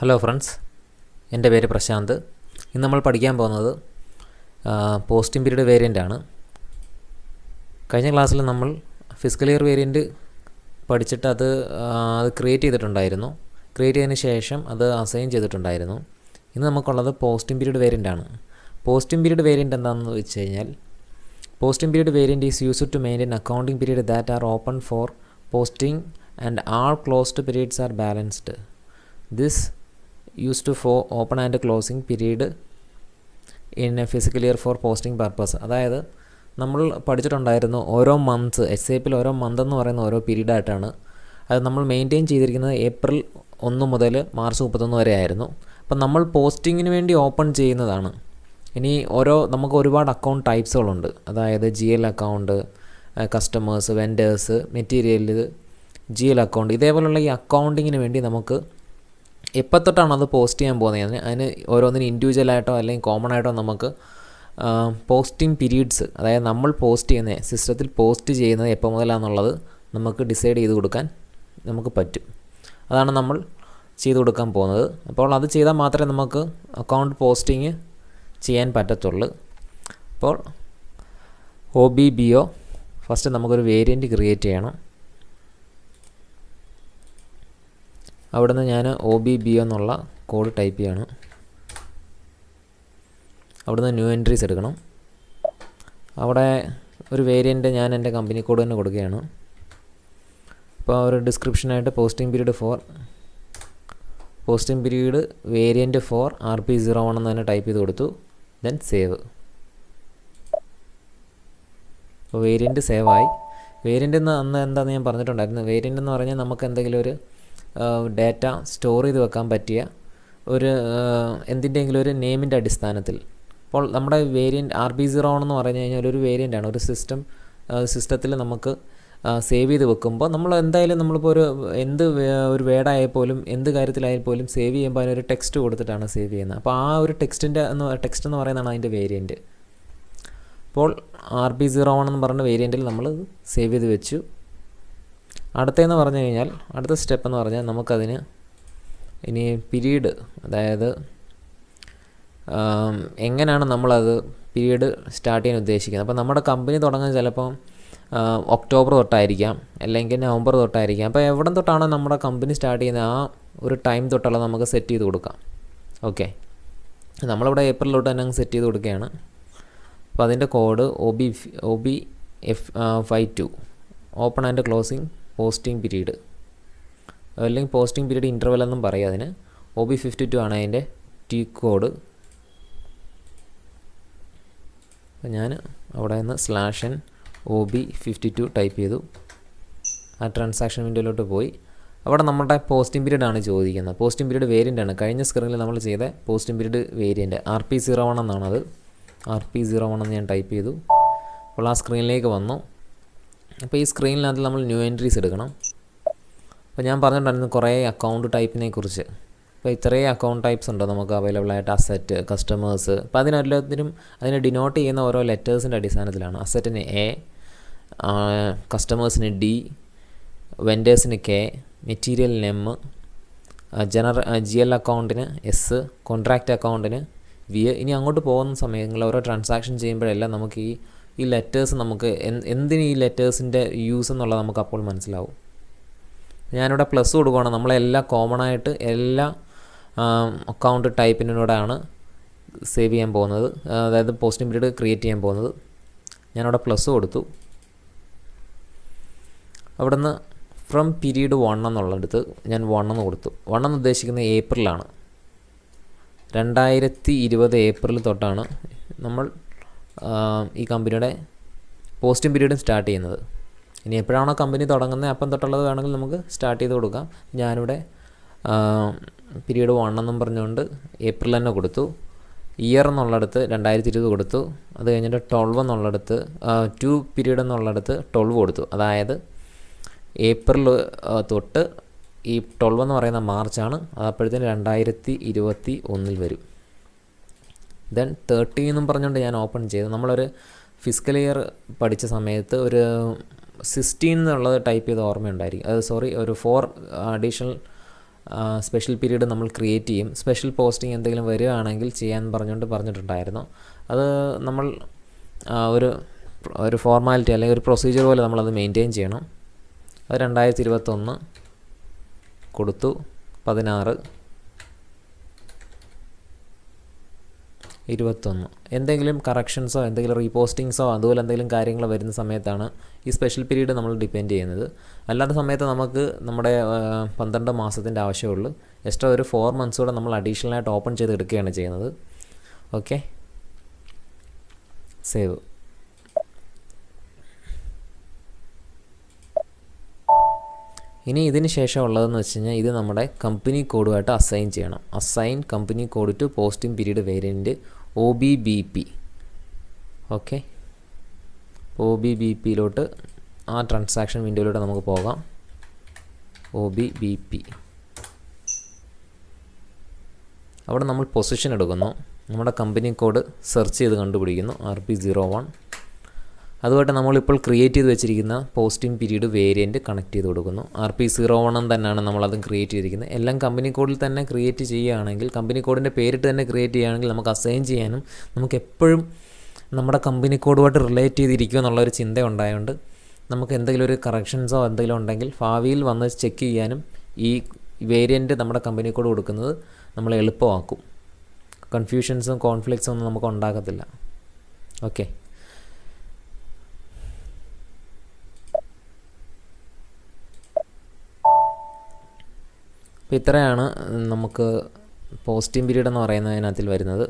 Hello friends, എൻ്റെ പേര് പ്രശാന്ത്. ഇന്ന് നമ്മൾ പഠിക്കാൻ പോകുന്നത് പോസ്റ്റിംഗ് പീരീഡ് വേരിയൻ്റ് ആണ്. കഴിഞ്ഞ ക്ലാസ്സിൽ നമ്മൾ ഫിസിക്കൽ ഇയർ വേരിയൻ്റ് പഠിച്ചിട്ട് അത് ക്രിയേറ്റ് ചെയ്തിട്ടുണ്ടായിരുന്നു. ക്രിയേറ്റ് ചെയ്തതിന് ശേഷം അത് അസൈൻ ചെയ്തിട്ടുണ്ടായിരുന്നു. ഇന്ന് നമുക്കുള്ളത് പോസ്റ്റിംഗ് പീരീഡ് വേരിയൻ്റ് ആണ്. പോസ്റ്റിംഗ് പീരീഡ് വേരിയൻ്റ് എന്താണെന്ന് വെച്ച് കഴിഞ്ഞാൽ, posting period variant is used to maintain accounting period that are open for posting and all closed periods are balanced. This used for open and closing period in a physical year for posting purpose. അതായത് നമ്മൾ പഠിച്ചിട്ടുണ്ടായിരുന്നു ഓരോ months SAPൽ ഓരോ month എന്ന് പറയുന്ന ഓരോ പീരീഡായിട്ടാണ്. അത് നമ്മൾ maintain ചെയ്തിരിക്കുന്നത് ഏപ്രിൽ 1 മുതൽ മാർച്ച് 31 വരെ ആയിരുന്നു. അപ്പം നമ്മൾ പോസ്റ്റിങ്ങിന് വേണ്ടി ഓപ്പൺ ചെയ്യുന്നതാണ്. ഇനി നമുക്ക് ഒരുപാട് അക്കൗണ്ട് ടൈപ്സുകളുണ്ട്. അതായത് GL account, customers, vendors, material, GL account, ഇതേപോലുള്ള ഈ അക്കൗണ്ടിങ്ങിന് വേണ്ടി നമുക്ക് എപ്പോൾ തൊട്ടാണ് അത് പോസ്റ്റ് ചെയ്യാൻ പോകുന്നത്, അതിന് ഓരോന്നിനും ഇൻഡിവിജ്വലായിട്ടോ അല്ലെങ്കിൽ കോമൺ ആയിട്ടോ നമുക്ക് പോസ്റ്റിംഗ് പീരീഡ്സ്, അതായത് നമ്മൾ പോസ്റ്റ് ചെയ്യുന്നത് സിസ്റ്റത്തിൽ പോസ്റ്റ് ചെയ്യുന്നത് എപ്പോൾ മുതലാണെന്നുള്ളത് നമുക്ക് ഡിസൈഡ് ചെയ്ത് കൊടുക്കാൻ നമുക്ക് പറ്റും. അതാണ് നമ്മൾ ചെയ്ത് കൊടുക്കാൻ പോകുന്നത്. അപ്പോൾ അത് ചെയ്താൽ മാത്രമേ നമുക്ക് അക്കൗണ്ട് പോസ്റ്റിങ് ചെയ്യാൻ പറ്റത്തുള്ളൂ. അപ്പോൾ OBBO ഫസ്റ്റ് നമുക്കൊരു വേരിയൻറ്റ് ക്രിയേറ്റ് ചെയ്യണം. അവിടുന്ന് ഞാൻ OBBO എന്നുള്ള കോഡ് ടൈപ്പ് ചെയ്യണം. അവിടുന്ന് ന്യൂ എൻട്രീസ് എടുക്കണം. അവിടെ ഒരു വേരിയൻ്റ് ഞാൻ എൻ്റെ കമ്പനി കോഡ് തന്നെ കൊടുക്കുകയാണ്. അപ്പോൾ ഒരു ഡിസ്ക്രിപ്ഷനായിട്ട് posting period variant for RP01 എന്ന് തന്നെ ടൈപ്പ് ചെയ്ത് കൊടുത്തു. Then save. അപ്പോൾ വേരിയൻ്റ് സേവായി. വേരിയൻ്റ് അന്ന് എന്താണെന്ന് ഞാൻ പറഞ്ഞിട്ടുണ്ടായിരുന്നു. വേരിയൻ്റ് എന്ന് പറഞ്ഞാൽ നമുക്ക് എന്തെങ്കിലും ഒരു ഡാറ്റ സ്റ്റോർ ചെയ്ത് വെക്കാൻ പറ്റിയ ഒരു എന്തിൻ്റെങ്കിലും ഒരു നെയിമിൻ്റെ അടിസ്ഥാനത്തിൽ. അപ്പോൾ നമ്മുടെ വേരിയൻറ്റ് RP01 എന്ന് പറഞ്ഞു കഴിഞ്ഞാൽ ഒരു വേരിയൻ്റാണ്. ഒരു സിസ്റ്റത്തിൽ നമുക്ക് സേവ് ചെയ്ത് വെക്കുമ്പോൾ നമ്മൾ എന്തായാലും നമ്മളിപ്പോൾ ഒരു വേർഡായാൽ പോലും എന്ത് കാര്യത്തിലായാൽ പോലും സേവ് ചെയ്യുമ്പോൾ അതിനൊരു ടെക്സ്റ്റ് കൊടുത്തിട്ടാണ് സേവ് ചെയ്യുന്നത്. അപ്പോൾ ആ ഒരു ടെക്സ്റ്റ് എന്ന് പറയുന്നതാണ് അതിൻ്റെ വേരിയൻറ്റ്. അപ്പോൾ RP01 എന്ന് പറഞ്ഞ വേരിയൻറ്റിൽ നമ്മൾ സേവ് ചെയ്ത് വെച്ചു. അടുത്തതെന്ന് പറഞ്ഞു കഴിഞ്ഞാൽ, അടുത്ത സ്റ്റെപ്പ് എന്ന് പറഞ്ഞാൽ നമുക്കതിന് ഇനി പീരീഡ്, അതായത് എങ്ങനെയാണ് നമ്മളത് പീരീഡ് സ്റ്റാർട്ട് ചെയ്യാൻ ഉദ്ദേശിക്കുന്നത്. അപ്പോൾ നമ്മുടെ കമ്പനി തുടങ്ങുന്നത് ചിലപ്പം ഒക്ടോബർ തൊട്ടായിരിക്കാം, അല്ലെങ്കിൽ നവംബർ തൊട്ടായിരിക്കാം. അപ്പോൾ എവിടെ തൊട്ടാണോ നമ്മുടെ കമ്പനി സ്റ്റാർട്ട് ചെയ്യുന്നത് ആ ഒരു ടൈം തൊട്ടുള്ള നമുക്ക് സെറ്റ് ചെയ്ത് കൊടുക്കാം. ഓക്കെ, നമ്മളിവിടെ ഏപ്രിൽ തൊട്ട് തന്നെ സെറ്റ് ചെയ്ത് കൊടുക്കുകയാണ്. അപ്പോൾ അതിൻ്റെ code OBF52 open and closing posting period, അല്ലെങ്കിൽ പോസ്റ്റിംഗ് പീരീഡ് ഇൻ്റർവെൽ എന്നും പറയും അതിന്. OB52 ആണ് അതിൻ്റെ കോഡ്. അപ്പോൾ ഞാൻ അവിടെ നിന്ന് /n OB52 ടൈപ്പ് ചെയ്തു. ആ ട്രാൻസാക്ഷൻ വിൻഡോയിലോട്ട് പോയി. അവിടെ നമ്മുടെ പോസ്റ്റിംഗ് പീരീഡ് ആണ് ചോദിക്കുന്നത്. പോസ്റ്റിംഗ് പീരീഡ് വേരിയൻ്റ് ആണ്. കഴിഞ്ഞ സ്ക്രീനിൽ നമ്മൾ ചെയ്ത posting period variant RP01 എന്നാണത്. RP01 എന്ന് ഞാൻ ടൈപ്പ് ചെയ്തു. അപ്പോൾ ആ സ്ക്രീനിലേക്ക് വന്നു. അപ്പോൾ ഈ സ്ക്രീനിനകത്ത് നമ്മൾ ന്യൂ എൻട്രീസ് എടുക്കണം. അപ്പോൾ ഞാൻ പറഞ്ഞിട്ടുണ്ടായിരുന്നു കുറേ അക്കൗണ്ട് ടൈപ്പിനെ കുറിച്ച്. അപ്പോൾ ഇത്രയും അക്കൗണ്ട് ടൈപ്സ് ഉണ്ട് നമുക്ക് അവൈലബിൾ ആയിട്ട്. Asset, customers. അപ്പോൾ അതിനെല്ലാത്തിനും അതിനെ ഡിനോട്ട് ചെയ്യുന്ന ഓരോ ലെറ്റേഴ്സിൻ്റെ അടിസ്ഥാനത്തിലാണ്. അസറ്റിന് A, കസ്റ്റമേഴ്സിന് D, വെൻഡേഴ്സിന് K, മെറ്റീരിയലിന് M, GL അക്കൗണ്ടിന് S, കോൺട്രാക്റ്റ് അക്കൗണ്ടിന് V. ഇനി അങ്ങോട്ട് പോകുന്ന സമയങ്ങളിൽ ഓരോ ട്രാൻസാക്ഷൻ ചെയ്യുമ്പോഴെല്ലാം നമുക്ക് ഈ ലെറ്റേഴ്സ് നമുക്ക് എന്തിന് ഈ ലെറ്റേഴ്സിൻ്റെ യൂസ് എന്നുള്ളത് നമുക്ക് അപ്പോൾ മനസ്സിലാവും. ഞാനിവിടെ പ്ലസ് കൊടുക്കുകയാണ്. നമ്മളെല്ലാം കോമൺ ആയിട്ട് എല്ലാ അക്കൗണ്ട് ടൈപ്പിനോടാണ് സേവ് ചെയ്യാൻ പോകുന്നത്, അതായത് പോസ്റ്റിംഗ് പീരീഡ് ക്രിയേറ്റ് ചെയ്യാൻ പോകുന്നത്. ഞാനവിടെ പ്ലസ് കൊടുത്തു. അവിടെ നിന്ന് ഫ്രം പീരീഡ് 1 എന്നുള്ളടുത്ത് ഞാൻ 1 എന്ന് കൊടുത്തു. 1 എന്ന് ഉദ്ദേശിക്കുന്നത് ഏപ്രിലാണ്. 2020 ഏപ്രിൽ തൊട്ടാണ് നമ്മൾ ഈ കമ്പനിയുടെ പോസ്റ്റിംഗ് പീരീഡും സ്റ്റാർട്ട് ചെയ്യുന്നത്. ഇനി എപ്പോഴാണോ കമ്പനി തുടങ്ങുന്നത് അപ്പം തൊട്ടുള്ളത് വേണമെങ്കിൽ നമുക്ക് സ്റ്റാർട്ട് ചെയ്ത് കൊടുക്കാം. ഞാനിവിടെ പീരീഡ് 1 എന്നും പറഞ്ഞുകൊണ്ട് ഏപ്രിൽ തന്നെ കൊടുത്തു. ഇയർ എന്നുള്ളടത്ത് 2020 കൊടുത്തു. അത് കഴിഞ്ഞിട്ട് 12 എന്നുള്ളടത്ത് 2 പീരീഡ് എന്നുള്ളടത്ത് 12 കൊടുത്തു. അതായത് ഏപ്രിൽ തൊട്ട് ഈ 12 എന്ന് പറയുന്ന മാർച്ചാണ്. അപ്പോഴത്തേന് 2021 വരും. ദെൻ 30 എന്നും പറഞ്ഞുകൊണ്ട് ഞാൻ ഓപ്പൺ ചെയ്തു. നമ്മളൊരു ഫിസിക്കൽ ഇയർ പഠിച്ച സമയത്ത് ഒരു 16 എന്നുള്ളത് ടൈപ്പ് ചെയ്ത് ഓർമ്മയുണ്ടായിരിക്കും. ഒരു 4 അഡീഷണൽ സ്പെഷ്യൽ പീരീഡ് നമ്മൾ ക്രിയേറ്റ് ചെയ്യും. സ്പെഷ്യൽ പോസ്റ്റിംഗ് എന്തെങ്കിലും വരികയാണെങ്കിൽ ചെയ്യാൻ പറഞ്ഞിട്ടുണ്ടായിരുന്നു. അത് നമ്മൾ ഒരു ഫോർമാലിറ്റി അല്ലെങ്കിൽ ഒരു പ്രൊസീജിയർ പോലെ നമ്മളത് മെയിൻറ്റെയിൻ ചെയ്യണം. അത് 2021 കൊടുത്തു. 16 21 എന്തെങ്കിലും കറക്ഷൻസോ എന്തെങ്കിലും റീപോസ്റ്റിങ്സോ അതുപോലെ എന്തെങ്കിലും കാര്യങ്ങൾ വരുന്ന സമയത്താണ് ഈ സ്പെഷ്യൽ പീരീഡ് നമ്മൾ ഡിപ്പെൻഡ് ചെയ്യുന്നത്. അല്ലാത്ത സമയത്ത് നമുക്ക് നമ്മുടെ 12 മാസത്തിൻ്റെ ആവശ്യമുള്ളൂ. എക്സ്ട്രാ ഒരു 4 months കൂടെ നമ്മൾ അഡീഷണലായിട്ട് ഓപ്പൺ ചെയ്ത് എടുക്കുകയാണ് ചെയ്യുന്നത്. Okay, save. ഇനി ഇതിന് ശേഷം ഉള്ളതെന്ന് വെച്ച് കഴിഞ്ഞാൽ ഇത് നമ്മുടെ കമ്പനി കോഡുമായിട്ട് അസൈൻ ചെയ്യണം. Assign company code to posting period variant OBBP. Okay, OBBPയിലോട്ട് ആ ട്രാൻസാക്ഷൻ വിൻഡോയിലൂടെ നമുക്ക് പോകാം. OBBP അവിടെ നമ്മൾ പൊസിഷൻ എടുക്കുന്നു. നമ്മുടെ കമ്പനി കോഡ് സെർച്ച് ചെയ്ത് കണ്ടുപിടിക്കുന്നു. RP01. അതുമായിട്ട് നമ്മളിപ്പോൾ ക്രിയേറ്റ് ചെയ്ത് വെച്ചിരിക്കുന്ന പോസ്റ്റിംഗ് പീരീഡ് വേരിയൻറ്റ് കണക്ട് ചെയ്ത് കൊടുക്കുന്നു. RP01 തന്നെയാണ് നമ്മളതും ക്രിയേറ്റ് ചെയ്തിരിക്കുന്നത്. എല്ലാം കമ്പനി കോഡിൽ തന്നെ ക്രിയേറ്റ് ചെയ്യുകയാണെങ്കിൽ, കമ്പനി കോഡിൻ്റെ പേരിട്ട് തന്നെ ക്രിയേറ്റ് ചെയ്യുകയാണെങ്കിൽ നമുക്ക് അസൈൻ ചെയ്യാനും നമുക്ക് എപ്പോഴും നമ്മുടെ കമ്പനി കോഡുമായിട്ട് റിലേറ്റ് ചെയ്തിരിക്കുക എന്നുള്ളൊരു ചിന്ത ഉണ്ടായതുകൊണ്ട് നമുക്ക് എന്തെങ്കിലും ഒരു കറക്ഷൻസോ എന്തെങ്കിലും ഉണ്ടെങ്കിൽ ഭാവിയിൽ വന്ന് ചെക്ക് ചെയ്യാനും ഈ വേരിയൻറ്റ് നമ്മുടെ കമ്പനി കോഡ് കൊടുക്കുന്നത് നമ്മൾ എളുപ്പമാക്കും. കൺഫ്യൂഷൻസും കോൺഫ്ലിക്ട്സും ഒന്നും നമുക്ക് ഉണ്ടാകത്തില്ല. ഓക്കെ, അപ്പോൾ ഇത്രയാണ് നമുക്ക് പോസ്റ്റിംഗ് പീരീഡ് എന്ന് പറയുന്നതിനകത്തിൽ വരുന്നത്.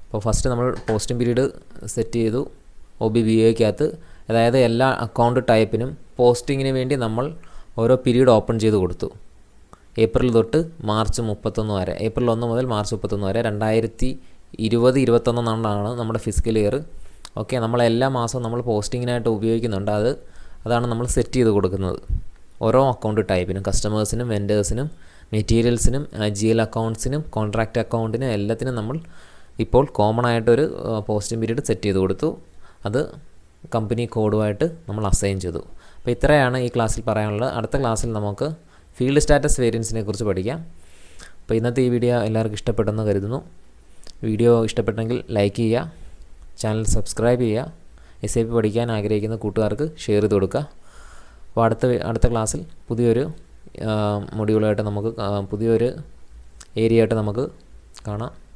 അപ്പോൾ ഫസ്റ്റ് നമ്മൾ പോസ്റ്റിംഗ് പീരീഡ് സെറ്റ് ചെയ്തു OBBAക്കകത്ത്. അതായത് എല്ലാ അക്കൗണ്ട് ടൈപ്പിനും പോസ്റ്റിങ്ങിന് വേണ്ടി നമ്മൾ ഓരോ പീരീഡ് ഓപ്പൺ ചെയ്ത് കൊടുത്തു. ഏപ്രിൽ തൊട്ട് മാർച്ച് 31 വരെ, ഏപ്രിൽ 1 മുതൽ മാർച്ച് 31 വരെ 2020-21 നമ്മുടെ ഫിസിക്കൽ ഇയർ. ഓക്കെ, നമ്മളെല്ലാ മാസവും നമ്മൾ പോസ്റ്റിങ്ങിനായിട്ട് ഉപയോഗിക്കുന്നുണ്ട്. അതാണ് നമ്മൾ സെറ്റ് ചെയ്ത് കൊടുക്കുന്നത് ഓരോ അക്കൗണ്ട് ടൈപ്പിനും, കസ്റ്റമേഴ്സിനും വെൻഡേഴ്സിനും മെറ്റീരിയൽസിനും GL അക്കൗണ്ട്സിനും കോൺട്രാക്റ്റ് അക്കൗണ്ടിനും എല്ലാത്തിനും നമ്മൾ ഇപ്പോൾ കോമൺ ആയിട്ടൊരു പോസ്റ്റിംഗ് പീരീഡ് സെറ്റ് ചെയ്ത് കൊടുത്തു. അത് കമ്പനി കോഡുമായിട്ട് നമ്മൾ അസൈൻ ചെയ്തു. അപ്പോൾ ഇത്രയാണ് ഈ ക്ലാസ്സിൽ പറയാനുള്ളത്. അടുത്ത ക്ലാസ്സിൽ നമുക്ക് ഫീൽഡ് സ്റ്റാറ്റസ് വേരിയൻസിനെ കുറിച്ച് പഠിക്കാം. അപ്പോൾ ഇന്നത്തെ ഈ വീഡിയോ എല്ലാവർക്കും ഇഷ്ടപ്പെട്ടെന്ന് കരുതുന്നു. വീഡിയോ ഇഷ്ടപ്പെട്ടെങ്കിൽ ലൈക്ക് ചെയ്യുക, ചാനൽ സബ്സ്ക്രൈബ് ചെയ്യുക, SAP പഠിക്കാൻ ആഗ്രഹിക്കുന്ന കൂട്ടുകാർക്ക് ഷെയർ ചെയ്ത് കൊടുക്കുക. അപ്പോൾ അടുത്ത ക്ലാസ്സിൽ പുതിയൊരു മൊഡ്യൂളായിട്ട് നമുക്ക് പുതിയൊരു ഏരിയ ആയിട്ട് നമുക്ക് കാണാം.